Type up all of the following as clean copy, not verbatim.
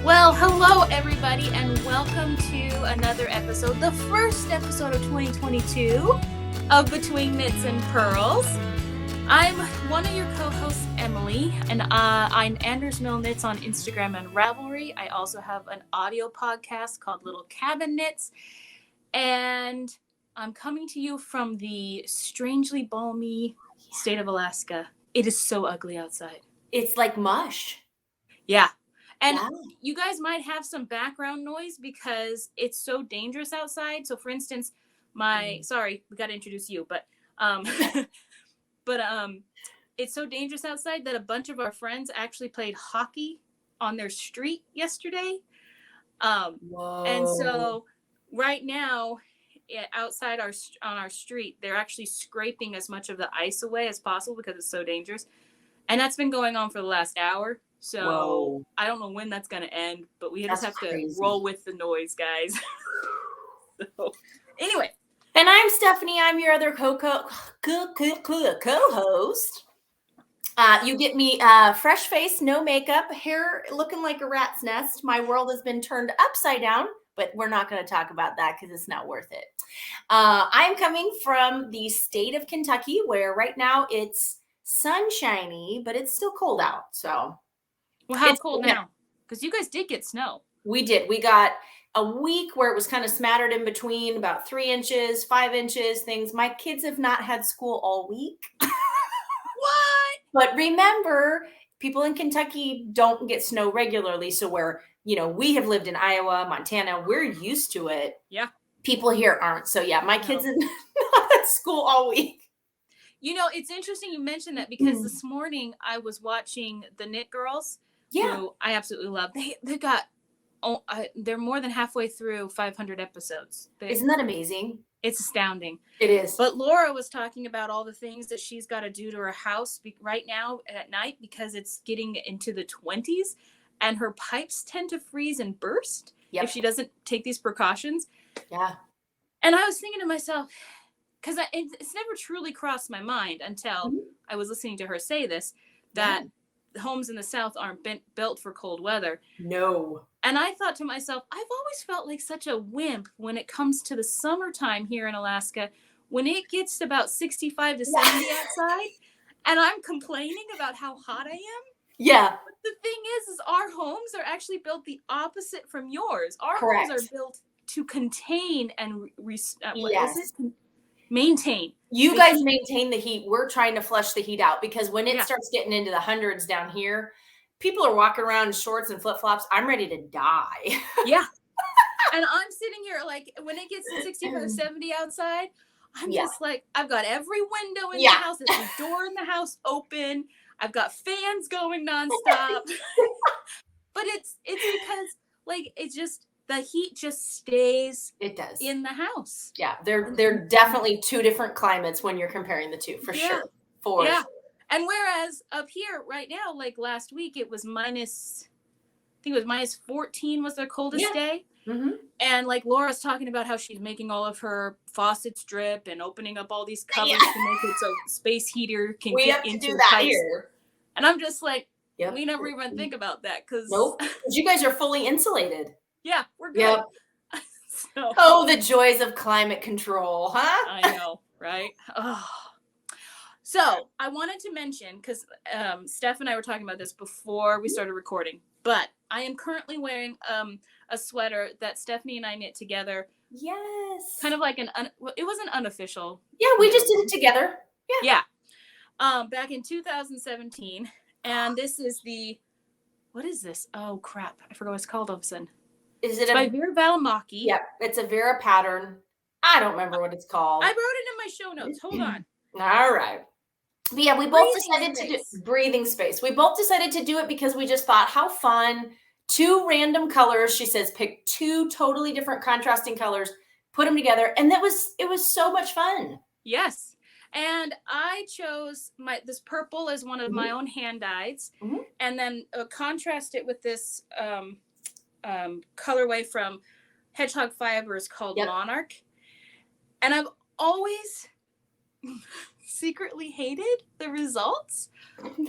Well, hello everybody and welcome to another episode, the first episode of 2022 of Between Knits and Pearls. I'm one of your co-hosts, Emily, and I'm Anders Mill Knits on Instagram and Ravelry. I also have an audio podcast called Little Cabin Knits, and I'm coming to you from the strangely balmy state of Alaska. It is so ugly outside. It's like mush. Yeah. And you guys might have some background noise because it's so dangerous outside. So for instance, sorry, we got to introduce you, but it's so dangerous outside that a bunch of our friends actually played hockey on their street yesterday. And so right now outside on our street, they're actually scraping as much of the ice away as possible because it's so dangerous. And that's been going on for the last hour. So I don't know when that's going to end, but we just have to roll with the noise, guys. So anyway. And I'm Stephanie. I'm your other co-host. You get me fresh face, no makeup, hair looking like a rat's nest. My world has been turned upside down, but we're not going to talk about that because it's not worth it. I'm coming from the state of Kentucky, where right now it's sunshiny, but it's still cold out. So. Well, how cold now? Because you guys did get snow. We did. We got a week where it was kind of smattered in between, about 3 inches, 5 inches, things. My kids have not had school all week. What? But remember, people in Kentucky don't get snow regularly. So we have lived in Iowa, Montana, we're used to it. Yeah. People here aren't. So yeah, my kids have not had school all week. You know, it's interesting you mentioned that because this morning I was watching the Knit Girls. Yeah, who I absolutely love. They're more than halfway through 500 episodes. Isn't that amazing? It's astounding. It is. But Laura was talking about all the things that she's got to do to her house right now at night because it's getting into the 20s, and her pipes tend to freeze and burst if she doesn't take these precautions. Yeah. And I was thinking to myself, because it's never truly crossed my mind until I was listening to her say this, that homes in the South aren't built for cold weather. No. And I thought to myself, I've always felt like such a wimp when it comes to the summertime here in Alaska, when it gets about 65 to 70 outside, and I'm complaining about how hot I am. Yeah. But the thing is our homes are actually built the opposite from yours. Our Correct. homes are built to contain and maintain. You guys maintain the heat. We're trying to flush the heat out because when it starts getting into the hundreds down here, people are walking around in shorts and flip-flops. I'm ready to die. Yeah. And I'm sitting here like when it gets to 65 to 70 outside, I'm just like, I've got every window in the house, every door in the house open. I've got fans going nonstop. But it's because like it's just the heat just stays in the house. Yeah, they're definitely two different climates when you're comparing the two, for sure. Sure. And whereas up here right now, like last week, it was minus 14 was their coldest day. Mm-hmm. And like Laura's talking about how she's making all of her faucets drip and opening up all these covers to make it so space heater can get into the pipes. Here. And I'm just like, we never even think about that because you guys are fully insulated. Yeah, we're good. Yep. Oh, the joys of climate control, huh? I know, right? Oh. So I wanted to mention, because Steph and I were talking about this before we started recording, but I am currently wearing a sweater that Stephanie and I knit together. Yes. Kind of like it wasn't unofficial. Yeah, we just did it together. Yeah. Back in 2017. And this is what is this? Oh, crap. I forgot what it's called all of a sudden. It's by Vera Valimaki. Yep, it's a Vera pattern. I don't remember what it's called. I wrote it in my show notes. Hold on. All right. But yeah, we both decided to do breathing space. We both decided to do it because we just thought, how fun. 2 random colors. She says, pick 2 totally different contrasting colors, put them together. And it was so much fun. Yes. And I chose this purple as one of my own hand dyes, and then contrast it with this colorway from Hedghog Fibres called Monarch. And I've always secretly hated the results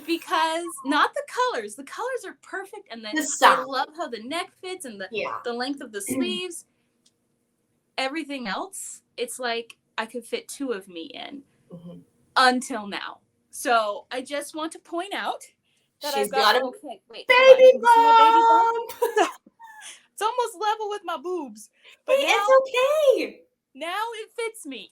because not the colors. The colors are perfect, and then I love how the neck fits and the length of the sleeves. Everything else, it's like I could fit 2 of me in until now. So I just want to point out that She's got a baby bump. It's almost level with my boobs. But it's okay. Now it fits me.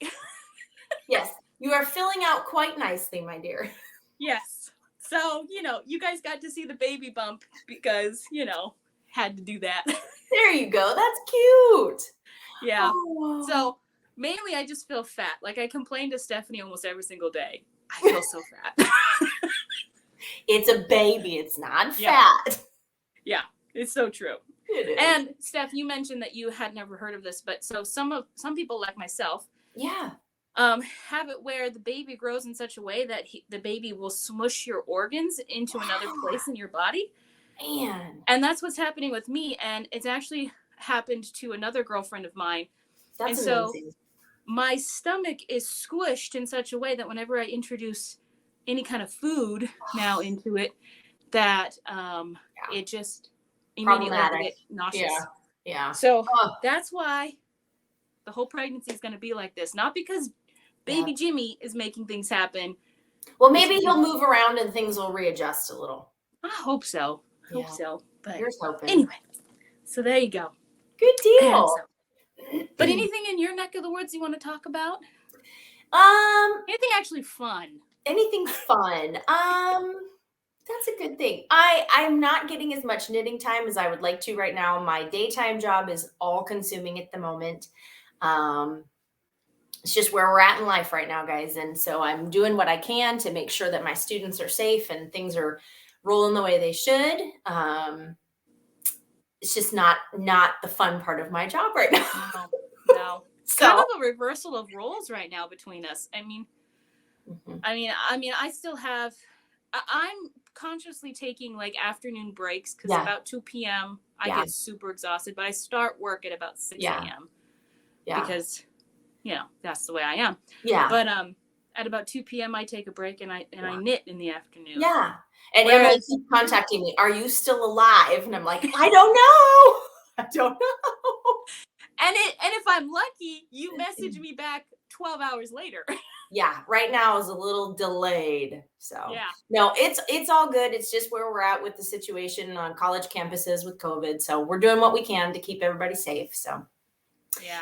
Yes, you are filling out quite nicely, my dear. Yes. So, you guys got to see the baby bump because, had to do that. There you go. That's cute. Yeah. Oh. So mainly I just feel fat. Like I complain to Stephanie almost every single day. I feel so fat. It's a baby. It's not fat. Yeah, it's so true. It is. And Steph, you mentioned that you had never heard of this, but so some people like myself, have it where the baby grows in such a way that the baby will smush your organs into another place in your body. Man. And that's what's happening with me, and it's actually happened to another girlfriend of mine. That's amazing. So my stomach is squished in such a way that whenever I introduce any kind of food now into it, that it just immediately get nauseous. Yeah. So that's why the whole pregnancy is going to be like this. Not because baby Jimmy is making things happen. Well, maybe he'll move around and things will readjust a little. I hope so. But here's hoping. Anyway, so there you go. Good deal. But anything in your neck of the woods you want to talk about? Anything actually fun? Anything fun? That's a good thing. I'm not getting as much knitting time as I would like to right now. My daytime job is all consuming at the moment. It's just where we're at in life right now, guys. And so I'm doing what I can to make sure that my students are safe and things are rolling the way they should. It's just not the fun part of my job right now. No. It's kind of a reversal of roles right now between us. I mean, I still have, I'm consciously taking like afternoon breaks because about 2 p.m. I get super exhausted, but I start work at about 6 a.m. Because, that's the way I am. Yeah. But at about 2 p.m. I take a break and I knit in the afternoon. Yeah. And Emily keeps contacting me. Are you still alive? And I'm like, I don't know. I don't know. And if I'm lucky, you message me back 12 hours later. Yeah, right now is a little delayed. So no, it's all good. It's just where we're at with the situation on college campuses with COVID. So we're doing what we can to keep everybody safe. So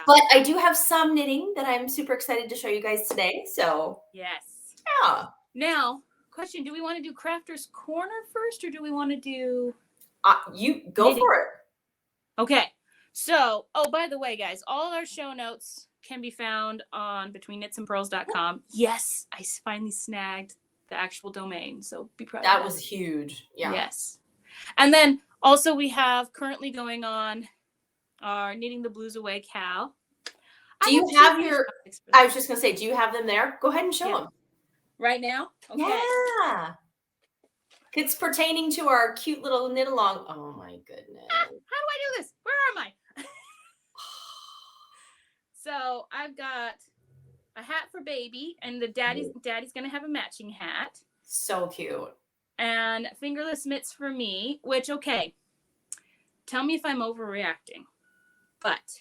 but I do have some knitting that I'm super excited to show you guys today. So Now, question: do we want to do Crafter's Corner first, or do we want to do? You go knitting? For it. Okay. So, by the way, guys, all our show notes can be found on betweenknitsandpurls.com. Yes, I finally snagged the actual domain, so be proud of that. That was huge. Yeah. Yes. And then also we have currently going on our Knitting the Blues Away Cal. Do you have your, I was just going to say, do you have them there? Go ahead and show them. Right now? Okay. Yeah. It's pertaining to our cute little knit along. Oh my goodness. How do I do this? Where am I? So I've got a hat for baby, and the daddy's going to have a matching hat. So cute. And fingerless mitts for me, which, tell me if I'm overreacting. But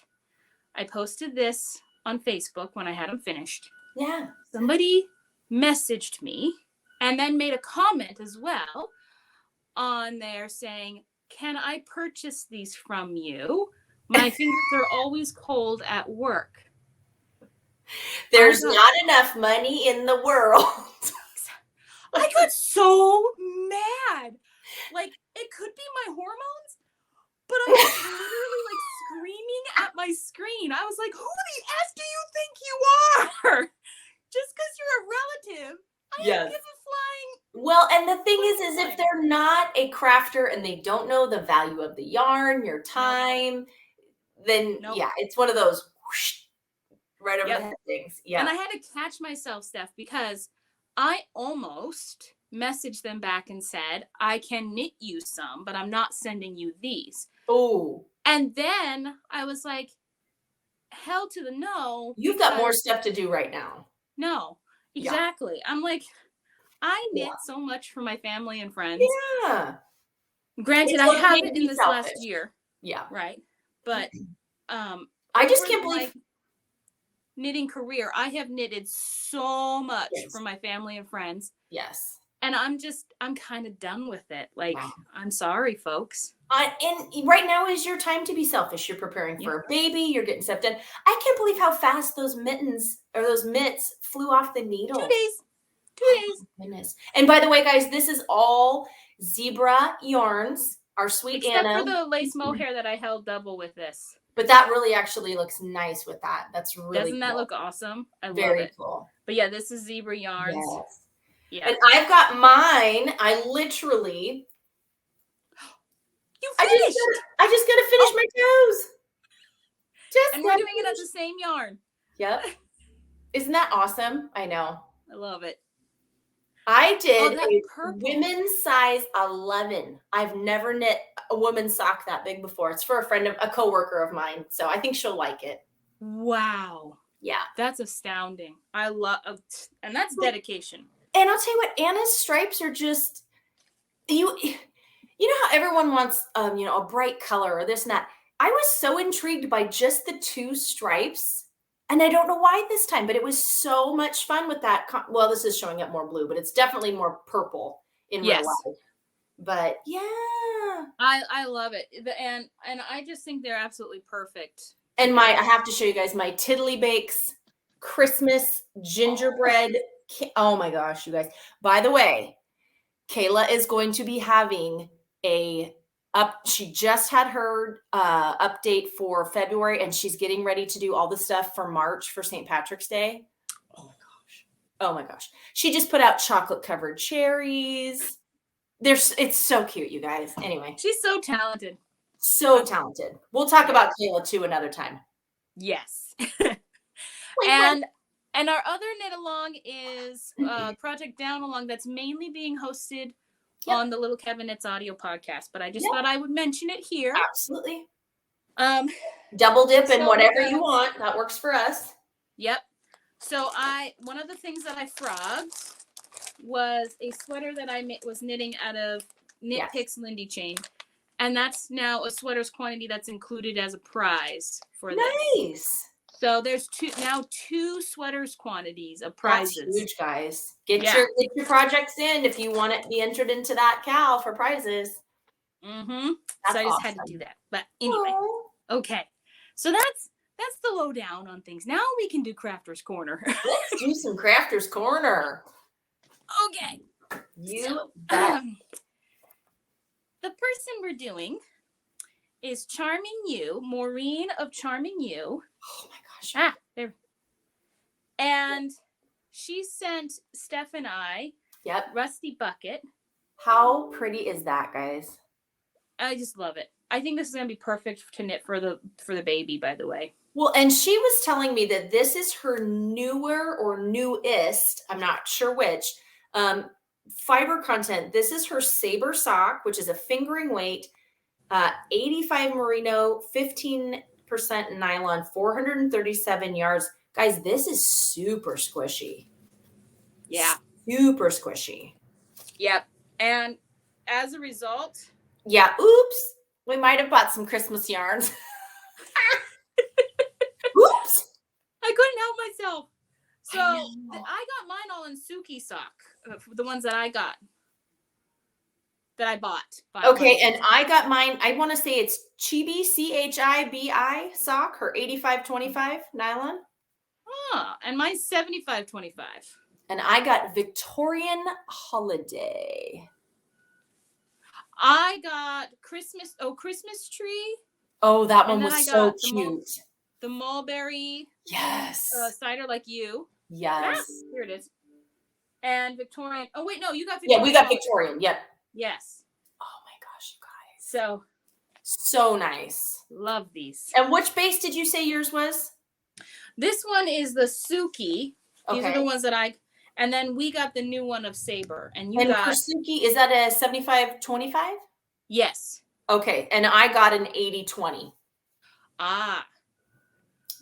I posted this on Facebook when I had them finished. Yeah. Somebody messaged me and then made a comment as well on there saying, can I purchase these from you? My fingers are always cold at work. There's not enough money in the world. I got so mad. Like, it could be my hormones, but I was literally like screaming at my screen. I was like, who the F do you think you are? Just because you're a relative, I don't give a flying. Well, and the thing is if they're not a crafter and they don't know the value of the yarn, your time, then it's one of those whoosh, right over the head things. Yeah. And I had to catch myself, Steph, because I almost messaged them back and said, I can knit you some, but I'm not sending you these. Oh. And then I was like, hell to the no. You've got more stuff to do right now. No. Exactly. I'm like, I knit so much for my family and friends. Yeah. Granted, I haven't in this last year. Yeah. Right. But I just can't believe knitting career, I have knitted so much for my family and friends. Yes. And I'm kind of done with it. Like, I'm sorry, folks. And right now is your time to be selfish. You're preparing for a baby. You're getting stuff done. I can't believe how fast those mittens or those mitts flew off the needle. 2 days. 2 days. Oh, goodness. And by the way, guys, this is all zebra yarns. Our sweet Except Anna. for the lace mohair that I held double with this. But that really actually looks nice with that. That's really Doesn't that look awesome? I love it. Very cool. But yeah, this is zebra yarns. Yes. Yeah. And I've got mine. I literally. You finished. I just got to finish my toes. And we're doing it at the same yarn. Yep. Isn't that awesome? I know. I love it. I did a women's size 11. I've never knit a woman's sock that big before. It's for a coworker of mine. So I think she'll like it. Wow. Yeah. That's astounding. I love, and that's dedication. And I'll tell you what, Anna's stripes are just, you know how everyone wants, a bright color or this and that. I was so intrigued by just the 2 stripes. And I don't know why this time, but it was so much fun with that. Well, this is showing up more blue, but it's definitely more purple in real life. But yeah. I love it. And I just think they're absolutely perfect. And I have to show you guys my Tiddly Bakes Christmas gingerbread. Oh my gosh, you guys. By the way, Kayla is going to be having she just had her update for February, and she's getting ready to do all the stuff for March for St. Patrick's Day. Oh my gosh. She just put out chocolate covered cherries. It's so cute, you guys. Anyway. She's so talented. So talented. We'll talk about Kayla too another time. Yes. And our other knit along is Project Down Along that's mainly being hosted on the Little Kevin Knits audio podcast, but I just thought I would mention it here. Absolutely. Double dip in whatever you want. That works for us. Yep. So one of the things that I frogged was a sweater that I was knitting out of Knit Picks Lindy chain, and that's now a sweater's quantity that's included as a prize for this. Nice. So there's two sweaters quantities of prizes. That's huge, guys. Get your projects in if you want to be entered into that Cal for prizes. Mm-hmm. So I just had to do that. But anyway, okay. So that's the lowdown on things. Now we can do Crafter's Corner. Let's do some Crafter's Corner. Okay. You bet. The person we're doing is Charming You, Maureen of Charming You. Oh my gosh. There. And she sent Steph and I Rusty Bucket. How pretty is that, guys? I just love it. I think this is going to be perfect to knit for the baby, by the way. Well, and she was telling me that this is her newer or newest, I'm not sure which, fiber content. This is her Saber sock, which is a fingering weight, 85 merino, 15% nylon, 437 yards. Guys, this is super squishy. Yeah. Super squishy. Yep. And as a result. Yeah. Oops. We might have bought some Christmas yarns. Oops. I couldn't help myself. So I got mine all in Suki sock. The ones that I got. That I bought. Okay, and I got mine. I want to say it's Chibi, CHIBI sock, her 85-25 nylon. And mine's 75-25. And I got Victorian Holiday. I got Christmas Tree. Oh, that one was so cute. The mulberry. Yes. Cider like you. Yes. Here it is. And Victorian. Oh, wait, no, you got Victorian. Yeah, we got Victorian. Yep. Yes. Oh my gosh, you guys. So nice. Love these. And which base did you say yours was? This one is the Suki. These are the ones that and then we got the new one of Saber. And got Suki, is that a 75-25? Yes. Okay. And I got an 80-20.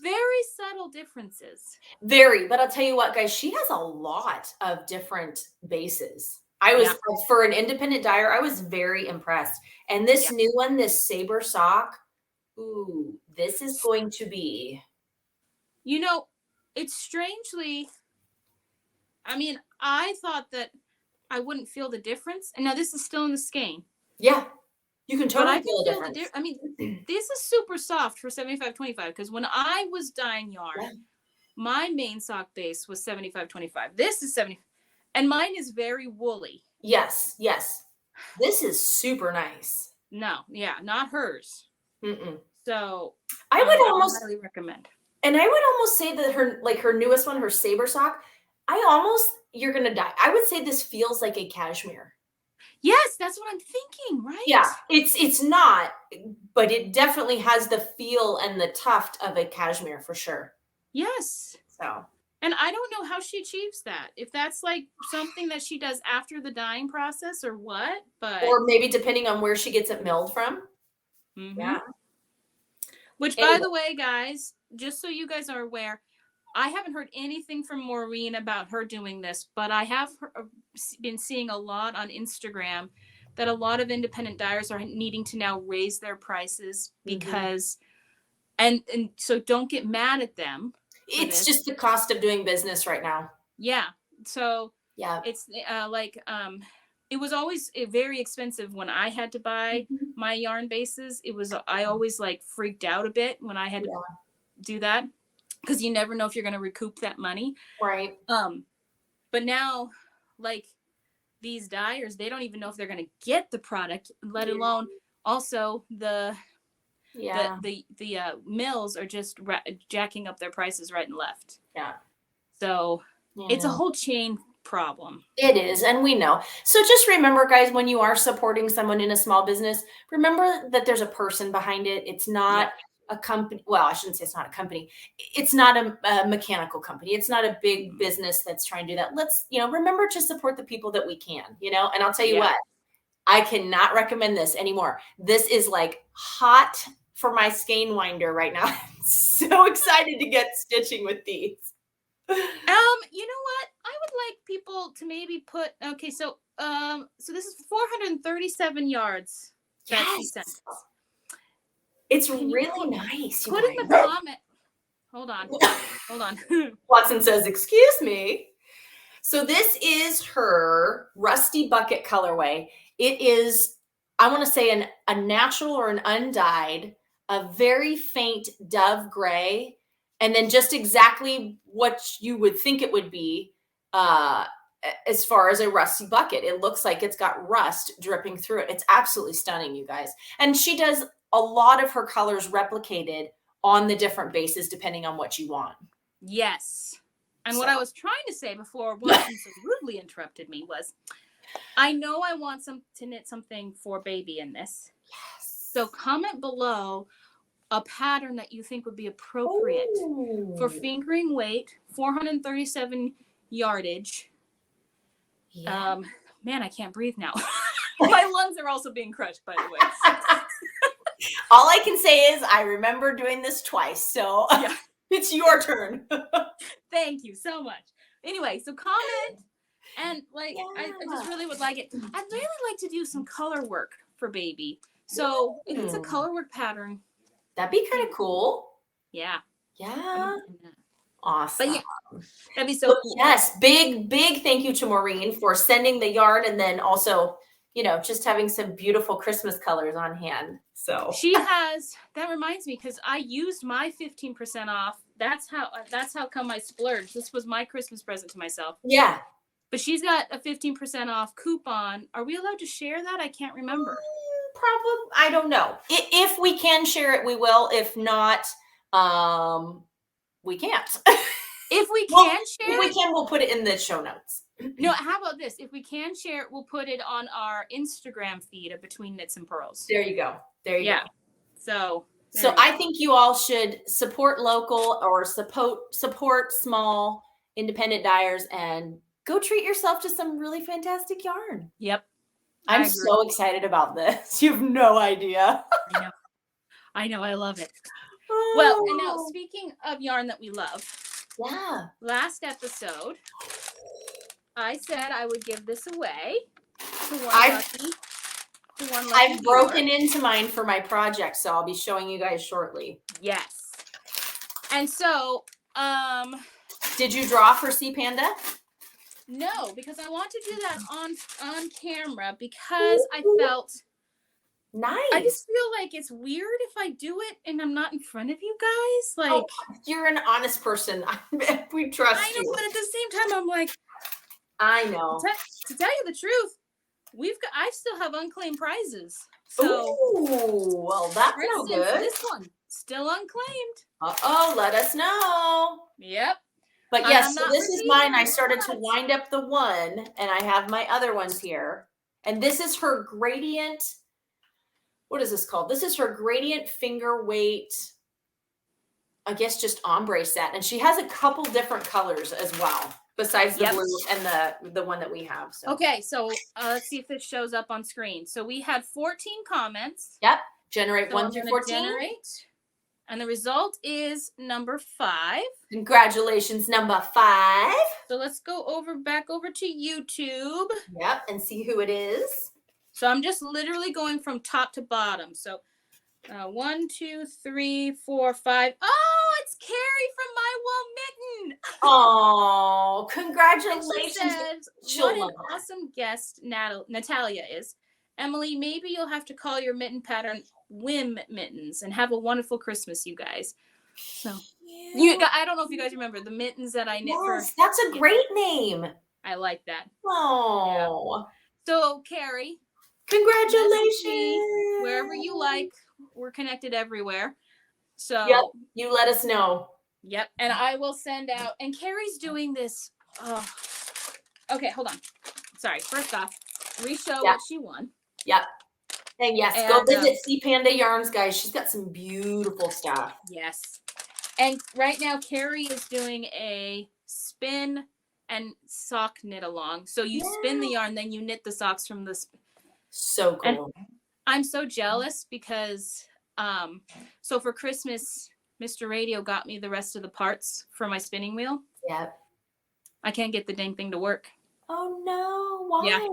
very subtle differences. Very, but I'll tell you what, guys, she has a lot of different bases. I was, for an independent dyer, I was very impressed. And this new one, this Saber sock, ooh, this is going to be. You know, it's strangely, I mean, I thought that I wouldn't feel the difference. And now this is still in the skein. Yeah, you can totally feel the difference. I mean, this is super soft for 75-25 because when I was dyeing yarn, my main sock base was 75-25. This is 70, and mine is very woolly. Yes, yes. This is super nice. No, yeah, not hers. So I would almost highly recommend. And I would almost say that her newest one, her Saber sock, you're gonna die. I would say this feels like a cashmere. Yes, that's what I'm thinking, right? Yeah, it's not, but it definitely has the feel and the tuft of a cashmere for sure. Yes. So. And I don't know how she achieves that. If that's like something that she does after the dyeing process or what, but. Or maybe depending on where she gets it milled from. Yeah. Which, by the way, guys, just so you guys are aware, I haven't heard anything from Maureen about her doing this, but I have been seeing a lot on Instagram that a lot of independent dyers are needing to now raise their prices because, and so don't get mad at them. It's just the cost of doing business right now. Yeah. So it's it was always very expensive when I had to buy my yarn bases. I always like freaked out a bit when I had to do that because you never know if you're going to recoup that money. Right. But now, like these dyers, they don't even know if they're going to get the product, let alone also the mills are just jacking up their prices right and left. Yeah. So it's a whole chain problem. It is, and we know. So just remember, guys, when you are supporting someone in a small business, remember that there's a person behind it. It's not a company. Well, I shouldn't say it's not a company. It's not a mechanical company. It's not a big business that's trying to do that. Let's, remember to support the people that we can, and I'll tell you what, I cannot recommend this anymore. This is like hot for my skein winder right now. So excited to get stitching with these. You know what? I would like people to maybe put, so this is 437 yards. Yes. It's really nice. Put in the comment. Hold on. Watson says, excuse me. So this is her Rusty Bucket colorway. It is, I want to say a natural or an undyed, a very faint dove gray, and then just exactly what you would think it would be as far as a rusty bucket. It looks like it's got rust dripping through it. It's absolutely stunning, you guys. And she does a lot of her colors replicated on the different bases depending on what you want. Yes. And what I was trying to say before Wilson so rudely interrupted me was, I know I want to knit something for baby in this. Yes. So comment below a pattern that you think would be appropriate for fingering weight, 437 yardage. Yeah. Man, I can't breathe now. My lungs are also being crushed, by the way. All I can say is I remember doing this twice, so it's your turn. Thank you so much. Anyway, so comment, and I just really would like it. I'd really like to do some color work for baby. So if it's a color work pattern, that'd be kind of cool. Yeah. Yeah. Awesome. But that'd be so cool. Yes. Big thank you to Maureen for sending the yarn, and then also, just having some beautiful Christmas colors on hand. So that reminds me, because I used my 15% off. That's how come I splurged. This was my Christmas present to myself. Yeah. But she's got a 15% off coupon. Are we allowed to share that? I can't remember. Probably. I don't know. If we can share it, we will. If not, we can't. If we can share it, we'll put it in the show notes. No, how about this? If we can share it, we'll put it on our Instagram feed of Between Knits and Purls. There you go. Go. So I think you all should support local or support small independent dyers and go treat yourself to some really fantastic yarn. Yep. I'm so excited about this. You have no idea. I know. I love it. Well, and now speaking of yarn that we love. Yeah. Last episode, I said I would give this away to one lucky I've broken viewer. into mine for my project, so I'll be showing you guys shortly. Yes. And so, did you draw for See Panda? No, because I want to do that on camera because I felt nice. I just feel like it's weird if I do it and I'm not in front of you guys. Like, you're an honest person. We trust you. I know, but at the same time, I'm like, I know. To tell you the truth, I still have unclaimed prizes. So, ooh, well, that's no good. This one still unclaimed. Let us know. Yep. But yes, so this is mine. I started to wind up the one, and I have my other ones here. And this is her gradient. What is this called? This is her gradient finger weight, I guess just ombre set. And she has a couple different colors as well, besides the blue and the one that we have. So. Okay, so let's see if this shows up on screen. So we had 14 comments. Yep. Generate 1 through 14. And the result is number 5. Congratulations, number 5. So let's go back over to YouTube. Yep, and see who it is. So I'm just literally going from top to bottom. So 1, 2, 3, 4, 5. Oh, it's Carrie from My Wool Mitten. Oh, congratulations. Says, what an awesome guest Natalia is. Emily, maybe you'll have to call your mitten pattern Whim Mittens and have a wonderful Christmas, you guys. So I don't know if you guys remember the mittens that I knit for. That's a great name. I like that. Oh. Yeah. So, Carrie. Congratulations. Wherever you like. We're connected everywhere. So. Yep. You let us know. Yep. And I will send out. And Carrie's doing this. Oh. Okay, hold on. Sorry. First off, re-show what she won. Yep. And yes, go visit See Panda Yarns, guys. She's got some beautiful stuff. Yes. And right now, Carrie is doing a spin and sock knit along. So you spin the yarn, then you knit the socks from the so cool. And I'm so jealous because so for Christmas, Mr. Radio got me the rest of the parts for my spinning wheel. Yep. I can't get the dang thing to work. Oh no, why? Yeah.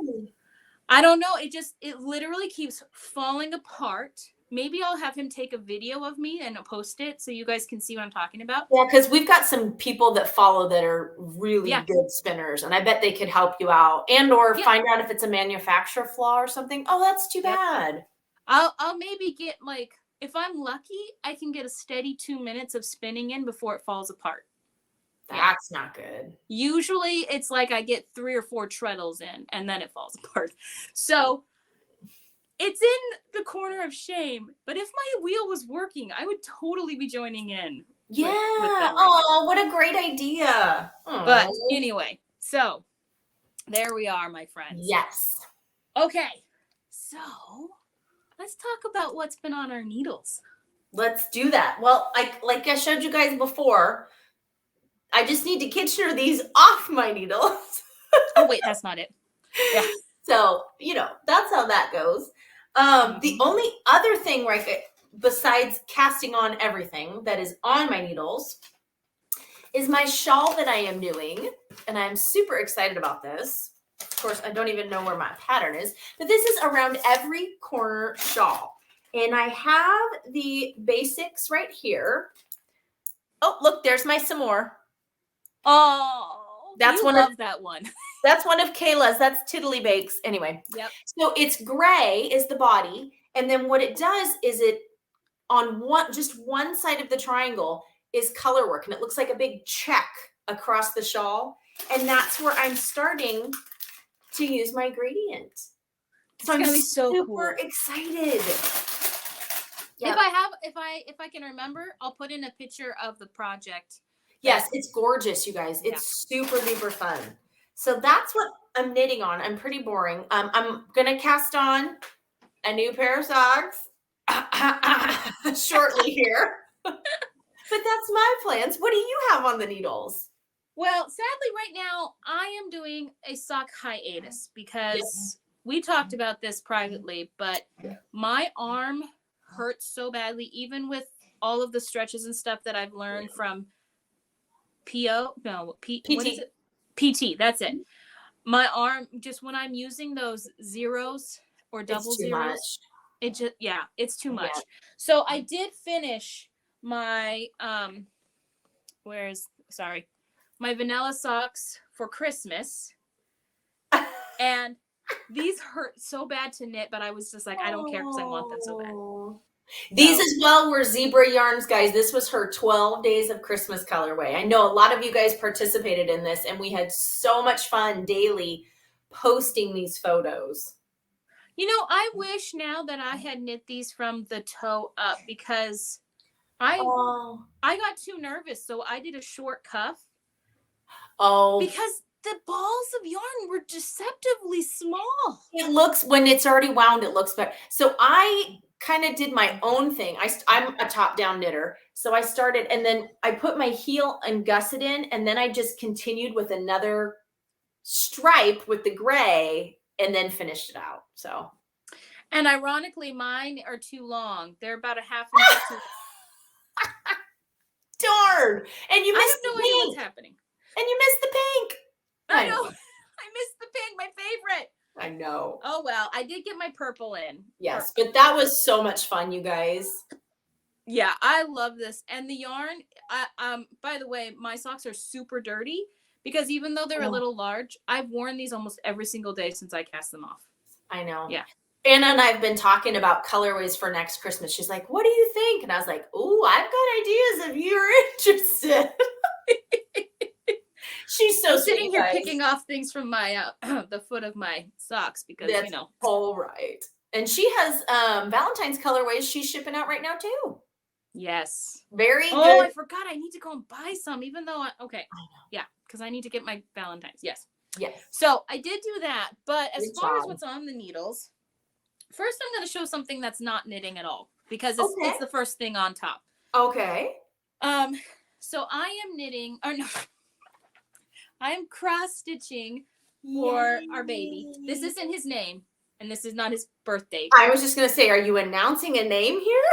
I don't know. It literally keeps falling apart. Maybe I'll have him take a video of me and post it so you guys can see what I'm talking about. Yeah, because we've got some people that follow that are really good spinners, and I bet they could help you out or find out if it's a manufacturer flaw or something. Oh, that's too bad. I'll maybe get if I'm lucky, I can get a steady 2 minutes of spinning in before it falls apart. That's not good. Usually it's like I get 3 or 4 treadles in and then it falls apart. So it's in the corner of shame. But if my wheel was working, I would totally be joining in. Yeah. Oh, what a great idea. Aww. But anyway, so there we are, my friends. Yes. Okay. So let's talk about what's been on our needles. Let's do that. Well, like I showed you guys before, I just need to Kitchener these off my needles. Oh, wait, that's not it. Yeah. So, that's how that goes. The only other thing besides casting on everything that is on my needles is my shawl that I am doing. And I'm super excited about this. Of course, I don't even know where my pattern is, but this is around every corner shawl. And I have the basics right here. Oh, look, there's my some more. Oh, that's that one. That's one of Kayla's. That's Tiddly Bakes. Anyway. Yep. So it's gray is the body. And then what it does is it on just one side of the triangle is color work. And it looks like a big check across the shawl. And that's where I'm starting to use my gradient. So I'm super excited. Yep. If I can remember, I'll put in a picture of the project. Yes, it's gorgeous, you guys. It's super duper fun. So that's what I'm knitting on. I'm pretty boring. I'm gonna cast on a new pair of socks shortly here. But that's my plans. What do you have on the needles? Well, sadly, right now I am doing a sock hiatus because we talked about this privately, but my arm hurts so badly, even with all of the stretches and stuff that I've learned from PT. what is it? PT, that's it. My arm, just when I'm using those zeros or double zeros, it just, it's too much. Yeah. So I did finish my, my vanilla socks for Christmas. And these hurt so bad to knit, but I was just like, I don't care because I want them so bad. These as well were zebra yarns, guys. This was her 12 days of Christmas colorway. I know a lot of you guys participated in this, and we had so much fun daily posting these photos. You know, I wish now that I had knit these from the toe up, because I got too nervous, so I did a short cuff. Oh. Because the balls of yarn were deceptively small. It looks, when it's already wound, it looks better. So I kind of did my own thing. I'm a top-down knitter. So I started, and then I put my heel and gusset in, and then I just continued with another stripe with the gray, and then finished it out. So, and ironically, mine are too long. They're about a half an inch too long. Darn! And you missed the pink. I have no idea what's happening. And you missed the pink. I know. I missed the pink, my favorite. I know. Oh, well, I did get my purple in. Yes, but that was so much fun, you guys. Yeah, I love this. And the yarn, by the way, my socks are super dirty because even though they're a little large, I've worn these almost every single day since I cast them off. I know. Yeah. Anna and I have been talking about colorways for next Christmas. She's like, what do you think? And I was like, oh, I've got ideas if you're interested. She's so sitting here picking off things from my the foot of my socks because that's all right. And she has Valentine's colorways she's shipping out right now too. Yes. Very good. Oh, I forgot. I need to go and buy some, even though yeah, because I need to get my Valentine's. Yes. Yes. So I did do that, but as far as what's on the needles, first I'm going to show something that's not knitting at all because it's the first thing on top. Okay. So I am knitting, or no. I am cross-stitching for our baby. This isn't his name, and this is not his birth date. I was just going to say, are you announcing a name here?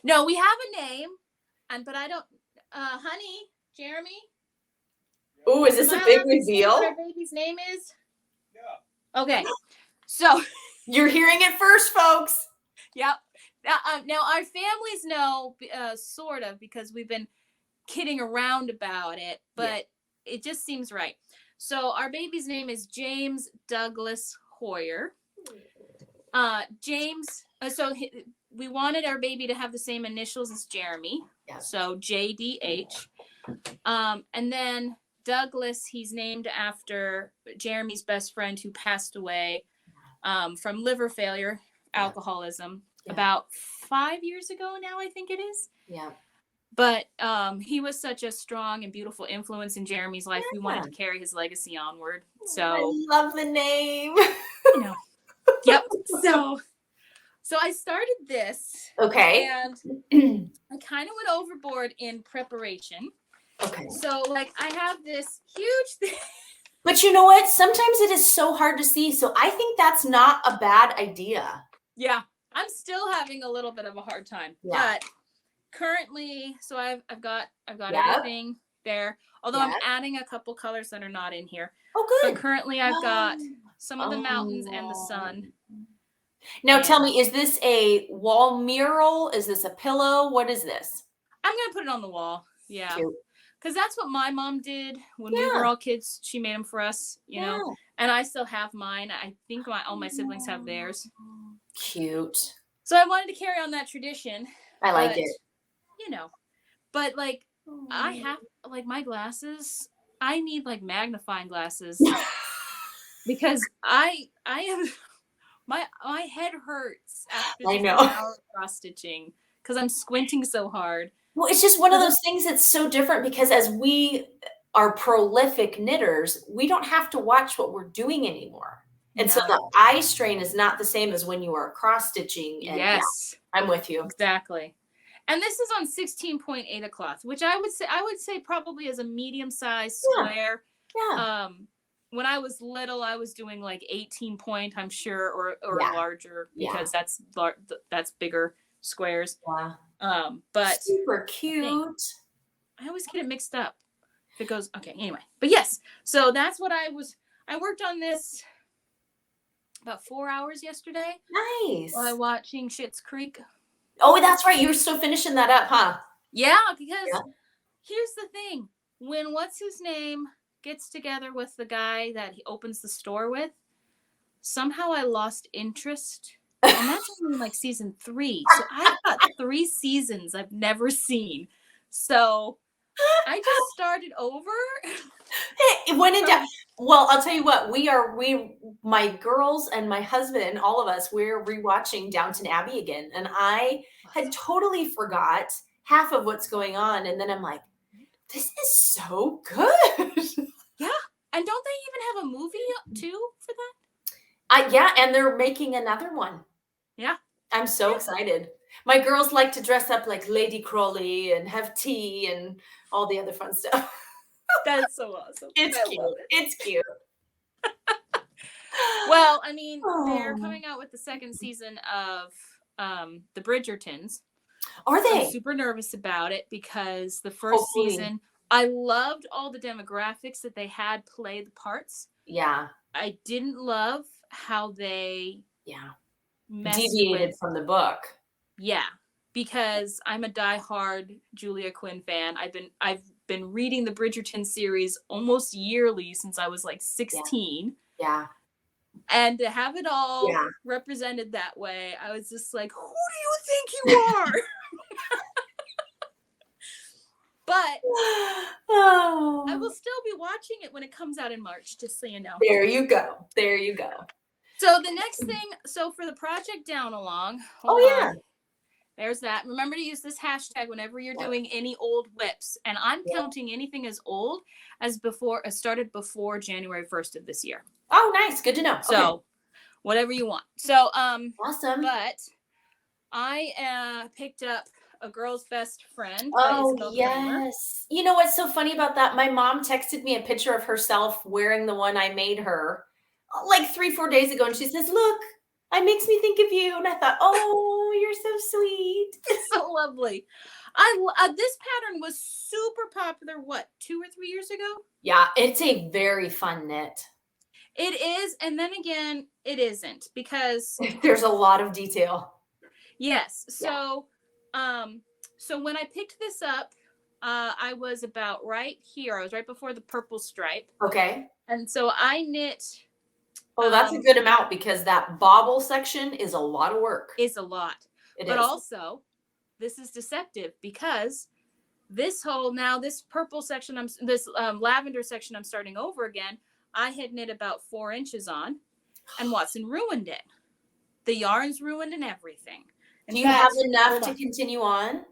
No, we have a name, but I don't, honey, Jeremy? Oh, is this a big reveal? What our baby's name is? Yeah. Okay, so. You're hearing it first, folks. Yep. Now, our families know, sort of, because we've been kidding around about it, but it just seems right. So our baby's name is James Douglas Hoyer. James, we wanted our baby to have the same initials as Jeremy. Yeah. So JDH. And then Douglas, he's named after Jeremy's best friend who passed away from liver failure, alcoholism, about 5 years ago now, I think it is. Yeah. But he was such a strong and beautiful influence in Jeremy's life. We wanted to carry his legacy onward. So I love the name. You know. Yep. So I started this. Okay. And I kind of went overboard in preparation. Okay. So I have this huge thing. But you know what? Sometimes it is so hard to see. So I think that's not a bad idea. Yeah. I'm still having a little bit of a hard time. Yeah. But currently, so I've got everything there. Although I'm adding a couple colors that are not in here. Oh, good. But currently I've got some of the mountains and the sun. Now tell me, is this a wall mural? Is this a pillow? What is this? I'm going to put it on the wall. Yeah. Because that's what my mom did when we were all kids. She made them for us, you know. And I still have mine. I think all my siblings have theirs. Cute. So I wanted to carry on that tradition. I like it. You know. But I have my glasses. I need magnifying glasses because I am my head hurts after cross stitching because I'm squinting so hard. Well, it's just one of those things that's so different because as we are prolific knitters, we don't have to watch what we're doing anymore. And so the eye strain is not the same as when you are cross stitching. And yes. I'm with you. Exactly. And this is on 16.8 a cloth, which I would say probably is a medium sized square. Yeah. When I was little, I was doing 18 point, I'm sure, or larger because that's bigger squares. Wow. But super cute. I always get it mixed up. If it goes, okay, anyway. But yes, so that's what I worked on this about 4 hours yesterday. Nice. While watching Schitt's Creek. Oh, that's right. You were still finishing that up, huh? Yeah, because here's the thing. When what's his name gets together with the guy that he opens the store with, somehow I lost interest. And that's only like season 3. So I've got 3 seasons I've never seen. So I just started over. It went in depth. Well, I'll tell you what, my girls and my husband, all of us, we're rewatching Downton Abbey again. And I had totally forgot half of what's going on. And then I'm like, this is so good. Yeah. And don't they even have a movie too for that? Yeah. And they're making another one. Yeah. I'm so excited. My girls like to dress up like Lady Crawley and have tea and all the other fun stuff. That's so awesome. It's cute. It's cute. Well, I mean, they're coming out with the second season of the Bridgertons. Are they? I'm super nervous about it because the first season, I loved all the demographics that they had play the parts. Yeah. I didn't love how they deviated from the book. Yeah, because I'm a diehard Julia Quinn fan. I've been reading the Bridgerton series almost yearly since I was like 16. Yeah. And to have it all represented that way, I was just like, who do you think you are? But I will still be watching it when it comes out in March, just so you know. There you go. There you go. So the next thing, so for the project down along. There's that. Remember to use this hashtag whenever you're doing any old whips. And I'm counting anything as old as started before January 1st of this year. Oh, nice. Good to know. So whatever you want. So awesome. But I picked up a girl's best friend. Oh, yes. You know what's so funny about that? My mom texted me a picture of herself wearing the one I made her like 3-4 days ago. And she says, look, it makes me think of you. And I thought, oh, you're so sweet. It's so lovely. This pattern was super popular, 2 or 3 years ago? Yeah, it's a very fun knit. It is. And then again, it isn't because there's a lot of detail. Yes. So, so when I picked this up, I was about right here. I was right before the purple stripe. Okay. And so I knit. Oh, that's a good amount because that bobble section is a lot of work. It's a lot. But also, this is deceptive because this purple section, this lavender section I'm starting over again, I had knit about 4 inches on, and Watson ruined it. The yarn's ruined and everything. Do you have enough to continue on?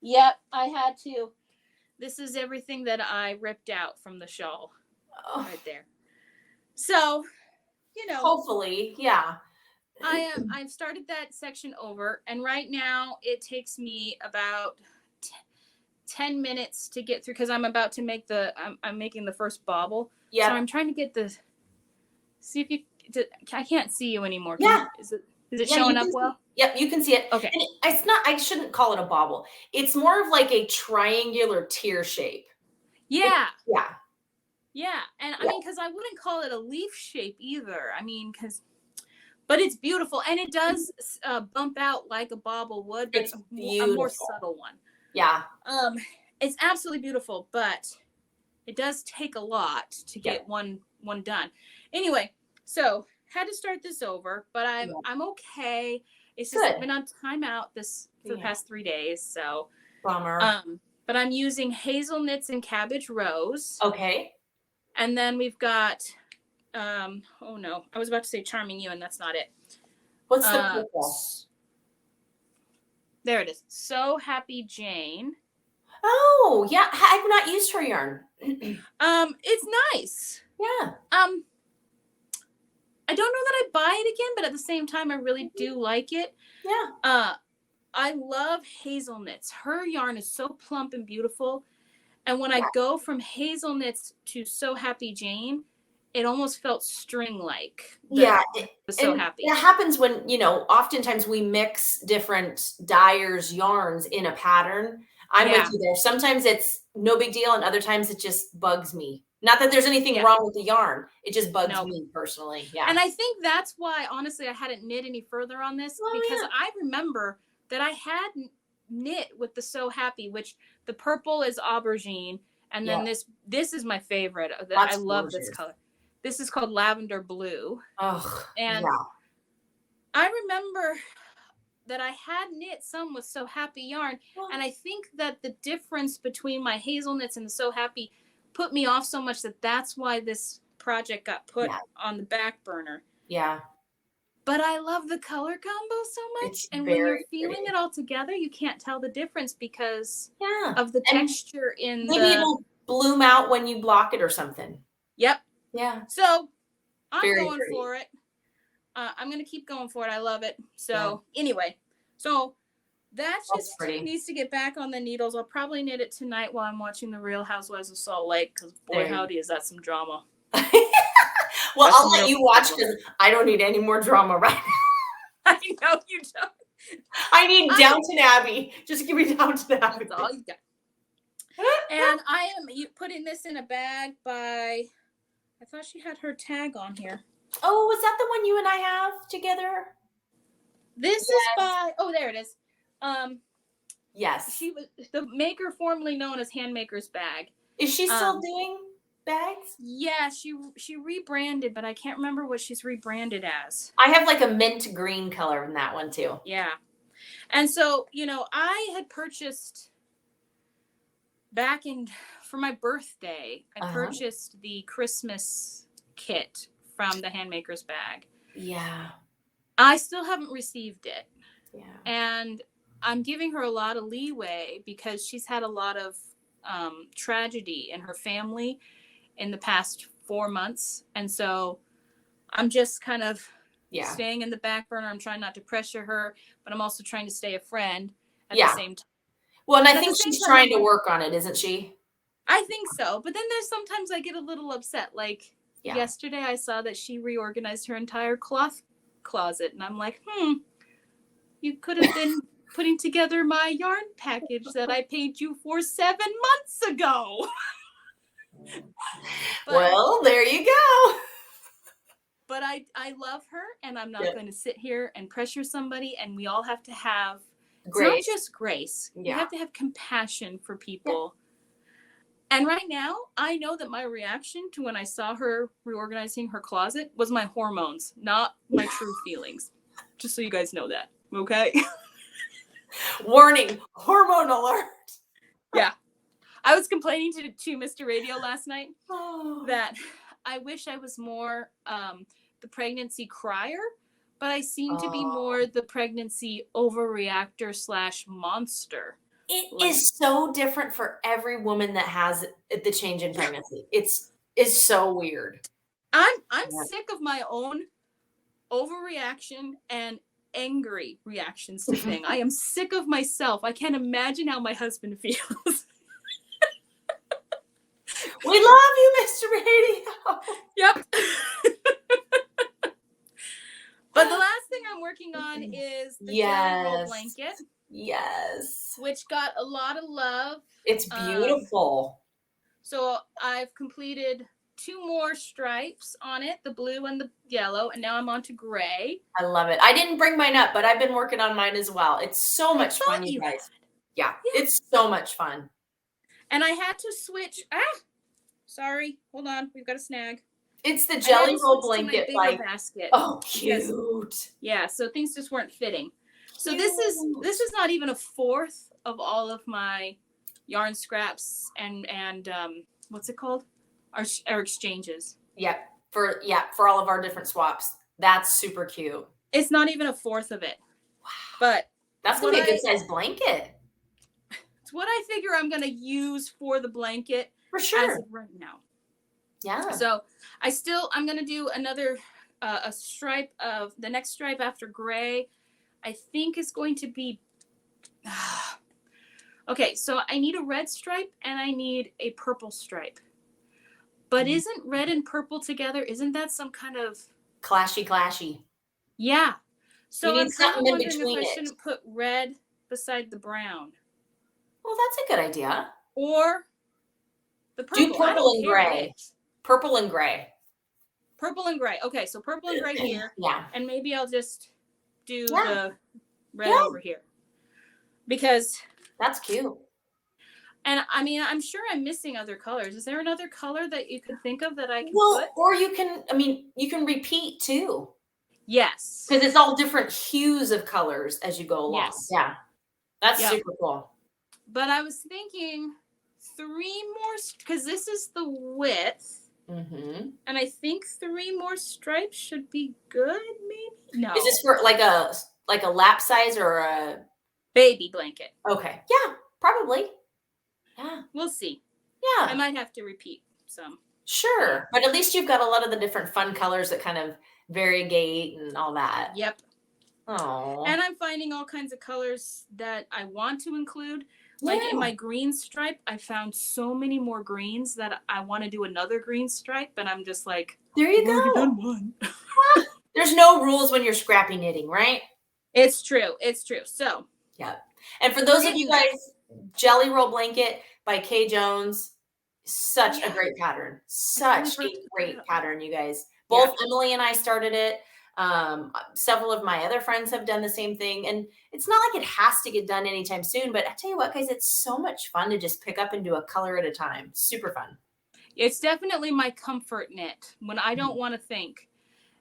Yep, I had to. This is everything that I ripped out from the shawl right there. So, hopefully, yeah. I've started that section over, and right now it takes me about 10 minutes to get through because I'm about to make I'm making the first bobble. Yeah. So I'm trying to get see if you. I can't see you anymore. Is it showing up well? Yep, you can see it. Okay. And it's not. I shouldn't call it a bobble. It's more of like a triangular tear shape. Yeah. Yeah. And I mean, because I wouldn't call it a leaf shape either. I mean, but it's beautiful, and it does bump out like a bobble would. But it's a more subtle one. Yeah. It's absolutely beautiful, but it does take a lot to get one done. Anyway, so had to start this over, but I'm okay. It's just I've been on timeout for the past 3 days, so bummer. But I'm using Hazel Knits and Cabbage Rose. Okay. And then we've got oh no, I was about to say Charming You, and that's not it. What's the purple? There it is. So Happy Jane. Oh, yeah. I've not used her yarn. It's nice. Yeah. I don't know that I buy it again, but at the same time, I really do like it. Yeah. I love Hazel Knits. Her yarn is so plump and beautiful. And when I go from Hazel Knits to So Happy Jane, it almost felt string-like. Yeah. Was so happy. It happens when, oftentimes we mix different dyers' yarns in a pattern. I'm with you there. Sometimes it's no big deal, and other times it just bugs me. Not that there's anything wrong with the yarn. It just bugs me personally. Yeah. And I think that's why, honestly, I hadn't knit any further on this because I remember that I had knit with the So Happy, which the purple is aubergine. And then this is my favorite. I love this color. This is called lavender blue. Oh, and I remember that I had knit some with So Happy yarn. And I think that the difference between my hazelnuts and the So Happy put me off so much that that's why this project got put on the back burner. Yeah. But I love the color combo so much. And when you're feeling it all together, you can't tell the difference because of the texture in maybe it'll bloom out when you block it or something. Yep. Yeah. So I'm going for it. I'm going to keep going for it. I love it. So anyway, so that just needs to get back on the needles. I'll probably knit it tonight while I'm watching The Real Housewives of Salt Lake because boy, howdy, is that some drama. Well, I'll let you watch because I don't need any more drama right now. I know you don't. I need Downton Abbey. Just give me Downton Abbey. That's all you got. And I am putting this in a bag by, I thought she had her tag on here. Oh, was that the one you and I have together? This is by, there it is. Yes. She was the maker formerly known as Handmaker's Bag. Is she still doing bags? Yeah, she rebranded, but I can't remember what she's rebranded as. I have like a mint green color in that one too. Yeah. And so, I had purchased back for my birthday, I purchased the Christmas kit from the Handmaker's Bag. Yeah. I still haven't received it. Yeah. And I'm giving her a lot of leeway because she's had a lot of tragedy in her family in the past 4 months. And so I'm just kind of staying in the back burner. I'm trying not to pressure her, but I'm also trying to stay a friend at the same time. Well, and I think she's trying to work on it, isn't she? I think so. But then there's sometimes I get a little upset. Like yesterday I saw that she reorganized her entire cloth closet. And I'm like, you could have been putting together my yarn package that I paid you for 7 months ago. Well, there you go. But I love her, and I'm not going to sit here and pressure somebody. And we all have to have grace. It's not just grace. You have to have compassion for people. Yeah. And right now, I know that my reaction to when I saw her reorganizing her closet was my hormones, not my true feelings. Just so you guys know that. Okay? Warning, hormone alert. Yeah. I was complaining to Mr. Radio last night that I wish I was more the pregnancy crier, but I seem to be more the pregnancy overreactor / monster. It is so different for every woman that has the change in pregnancy. It's so weird. I'm sick of my own overreaction and angry reactions to things. I am sick of myself. I can't imagine how my husband feels. We love you, Mr. Radio. Yep. But the last thing I'm working on is the Jelly Roll blanket. Yes. Which got a lot of love. It's beautiful. So I've completed 2 more stripes on it, the blue and the yellow, and now I'm on to gray. I love it. I didn't bring mine up, but I've been working on mine as well. It's so much fun, you guys. Yeah, it's so much fun. And I had to switch. Sorry. Hold on. We've got a snag. It's the Jelly Roll blanket. Basket. Oh, cute. Yeah, so things just weren't fitting. So this is not even a fourth of all of my yarn scraps and what's it called? Our exchanges. Yeah, for all of our different swaps. That's super cute. It's not even a fourth of it. Wow. But that's gonna be a good size blanket. It's what I figure I'm gonna use for the blanket for sure as of right now. Yeah. So I'm gonna do another a stripe of the next stripe after gray. I think is going to be okay. So I need a red stripe and I need a purple stripe. But isn't red and purple together? Isn't that some kind of clashy? Yeah. So I'm kind of wondering if I it. shouldn't put red beside the brown. Well, that's a good idea. Or the purple. Do purple and gray. Purple and gray. Purple and gray. Okay, so purple and gray here. Yeah. And maybe I'll just do the red over here. Because that's cute. And I mean, I'm sure I'm missing other colors. Is there another color that you could think of that I can put? Or you can repeat too. Yes. Because it's all different hues of colors as you go along. Yes. Yeah. That's super cool. But I was thinking 3 more, because this is the width. Mm-hmm. And I think 3 more stripes should be good, maybe? No. Is this for like a lap size or a baby blanket? Okay. Yeah, probably. Yeah. We'll see. Yeah. I might have to repeat some. Sure. But at least you've got a lot of the different fun colors that kind of variegate and all that. Yep. Oh. And I'm finding all kinds of colors that I want to include. Like in my green stripe, I found so many more greens that I want to do another green stripe. And I'm just like, there you go. Done one. There's no rules when you're scrappy knitting, right? It's true. It's true. So. Yeah. And for those of you guys, Jelly Roll Blanket by Kay Jones, such a great pattern. Such a great pattern, you guys. Both Emily and I started it. Several of my other friends have done the same thing. And it's not like it has to get done anytime soon. But I tell you what, guys, it's so much fun to just pick up and do a color at a time. Super fun. It's definitely my comfort knit when I don't want to think.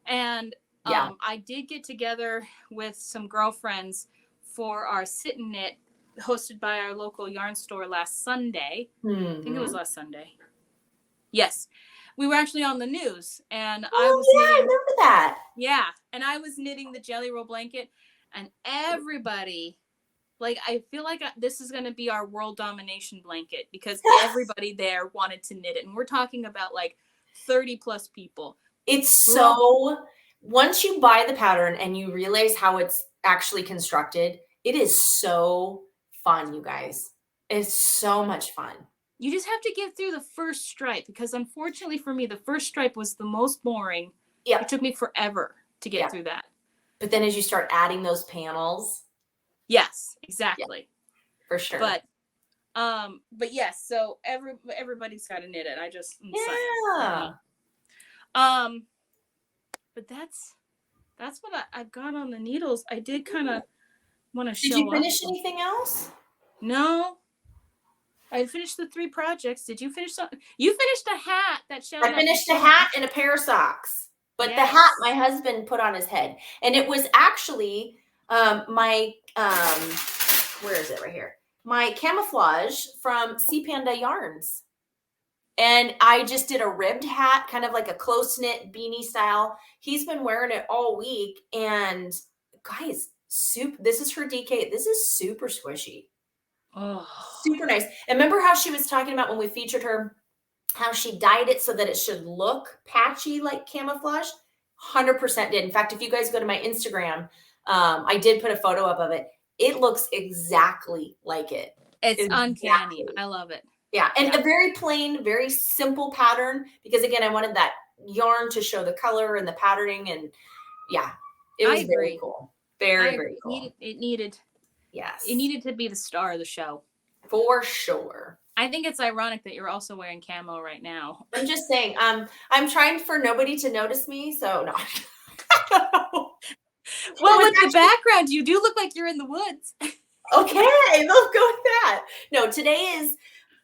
And I did get together with some girlfriends for our sit and knit hosted by our local yarn store last Sunday. I think it was last Sunday. Yes. We were actually on the news and I remember that. Yeah. And I was knitting the Jelly Roll blanket and everybody, like, I feel like this is going to be our world domination blanket because everybody there wanted to knit it. And we're talking about like 30 plus people. It's so, once you buy the pattern and you realize how it's actually constructed, it is so fun, you guys. It's so much fun. You just have to get through the first stripe because unfortunately for me, the first stripe was the most boring. Yeah. It took me forever to get through that. But then as you start adding those panels. Yes, exactly. Yeah, for sure. But yes, so everybody's got to knit it. I just but that's what I've got on the needles. I did kind of want to show. Did you finish anything else? No. I finished the 3 projects. Did you finish something? You finished a hat that showed. I finished a hat and a pair of socks. But the hat my husband put on his head. And it was actually my where is it right here? My camouflage from See Panda yarns. And I just did a ribbed hat, kind of like a close knit beanie style. He's been wearing it all week. And guys, this is her DK. This is super squishy. Oh, super nice. And remember how she was talking about when we featured her, how she dyed it so that it should look patchy like camouflage? 100% did. In fact, if you guys go to my Instagram, I did put a photo up of it. It looks exactly like it. It's uncanny. I love it. Yeah. And a very plain, very simple pattern because again, I wanted that yarn to show the color and the patterning. And it was very cool. Very, very cool. It needed. Yes. It needed to be the star of the show. For sure. I think it's ironic that you're also wearing camo right now. I'm just saying, I'm trying for nobody to notice me, so no. Well, with the background, you do look like you're in the woods. Okay, let's go with that. No, today is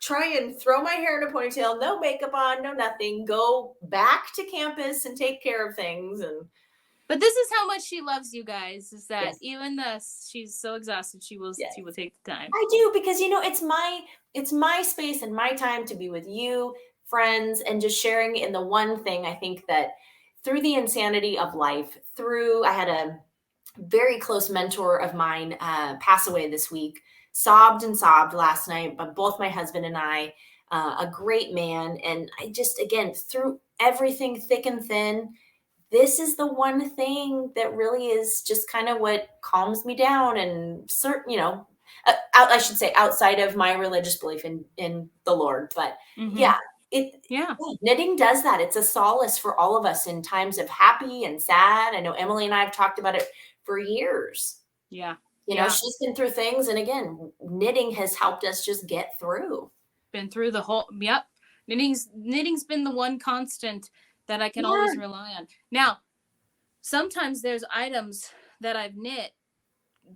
try and throw my hair in a ponytail, no makeup on, no nothing, go back to campus and take care of things. But this is how much she loves you guys, is that even though she's so exhausted, she will take the time. I do, because it's my space and my time to be with you, friends, and just sharing in the one thing I think that through the insanity of life, I had a very close mentor of mine pass away this week, sobbed last night, but both my husband and I, a great man. And I just, again, through everything thick and thin, this is the one thing that really is just kind of what calms me down and I should say outside of my religious belief in the Lord. But Knitting does that. It's a solace for all of us in times of happy and sad. I know Emily and I have talked about it for years. Yeah. You know, she's been through things. And again, knitting has helped us just get through. Been through the whole, knitting's been the one constant that I can always rely on. Now, sometimes there's items that I've knit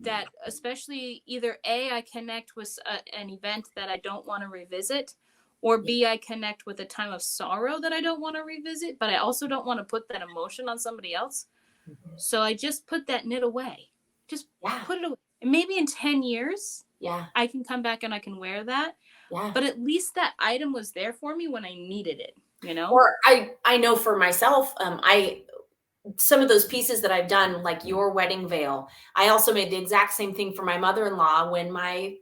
that, especially either A, I connect with an event that I don't want to revisit, or B, I connect with a time of sorrow that I don't want to revisit, but I also don't want to put that emotion on somebody else. Mm-hmm. So I just put that knit away. Just put it away. And maybe in 10 years, I can come back and I can wear that. Yeah. But at least that item was there for me when I needed it, you know? Or I know for myself, some of those pieces that I've done, like your wedding veil, I also made the exact same thing for my mother-in-law when my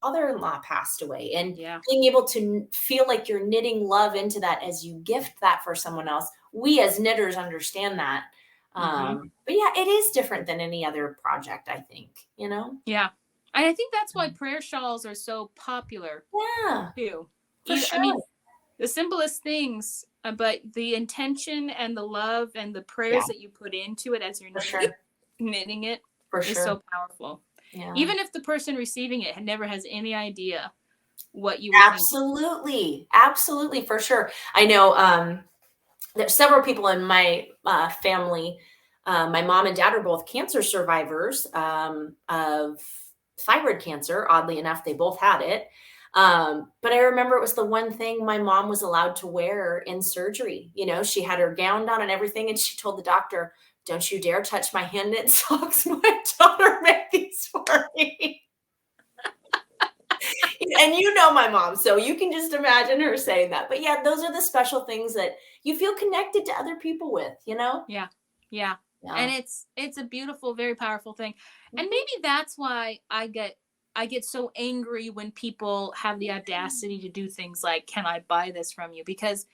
father-in-law passed away. And being able to feel like you're knitting love into that as you gift that for someone else. We as knitters understand that. But yeah, it is different than any other project, I think, you know? Yeah. And I think that's why prayer shawls are so popular. Yeah. Too. Sure. I mean, the simplest things, but the intention and the love and the prayers that you put into it as you're knitting it is so powerful. Yeah. Even if the person receiving it never has any idea what you were thinking. Absolutely, for sure. I know there's several people in my family. My mom and dad are both cancer survivors of thyroid cancer. Oddly enough, they both had it. But I remember it was the one thing my mom was allowed to wear in surgery. You know, she had her gown on and everything. And she told the doctor, "Don't you dare touch my hand knit socks. My daughter made these for me." And you know my mom, so you can just imagine her saying that. But yeah, those are the special things that you feel connected to other people with, you know? Yeah. And it's a beautiful, very powerful thing. And maybe that's why I get so angry when people have the audacity to do things like, "Can I buy this from you?" Because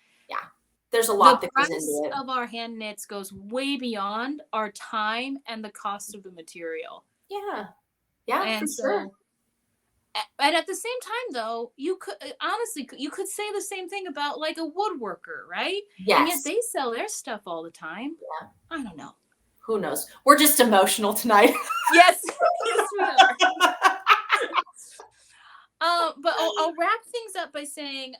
there's a lot that goes into it. The price of our hand knits goes way beyond our time and the cost of the material. Yeah, and for sure. And at the same time, though, you could honestly say the same thing about like a woodworker, right? Yes. And yet they sell their stuff all the time. Yeah. I don't know. Who knows? We're just emotional tonight. Yes. Yes, we are. But I'll wrap things up by saying,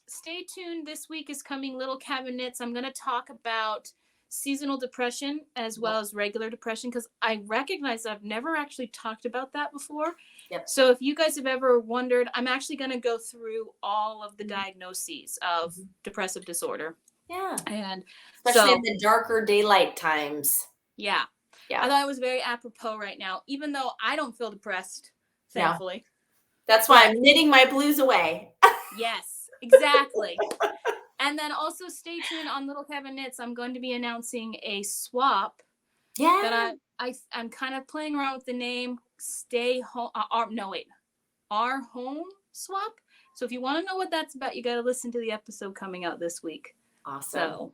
stay tuned. This week is coming Little Cabin Knits. I'm going to talk about seasonal depression as well as regular depression, because I recognize I've never actually talked about that before. Yep. So if you guys have ever wondered, I'm actually going to go through all of the diagnoses of depressive disorder. Yeah. And especially in the darker daylight times. Yeah. I thought it was very apropos right now, even though I don't feel depressed, thankfully. That's why I'm knitting my blues away. Yes, exactly. And then also stay tuned on Little Cabin Knits. I'm going to be announcing a swap. Yeah. That I'm kind of playing around with the name Stay Home. Our Home Swap. So if you want to know what that's about, you got to listen to the episode coming out this week. Awesome. So,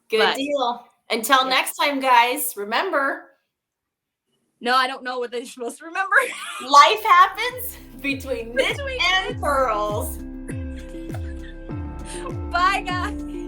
good deal. Until next time, guys, remember. No, I don't know what they're supposed to remember. Life happens between knit and pearls. Bye, guys.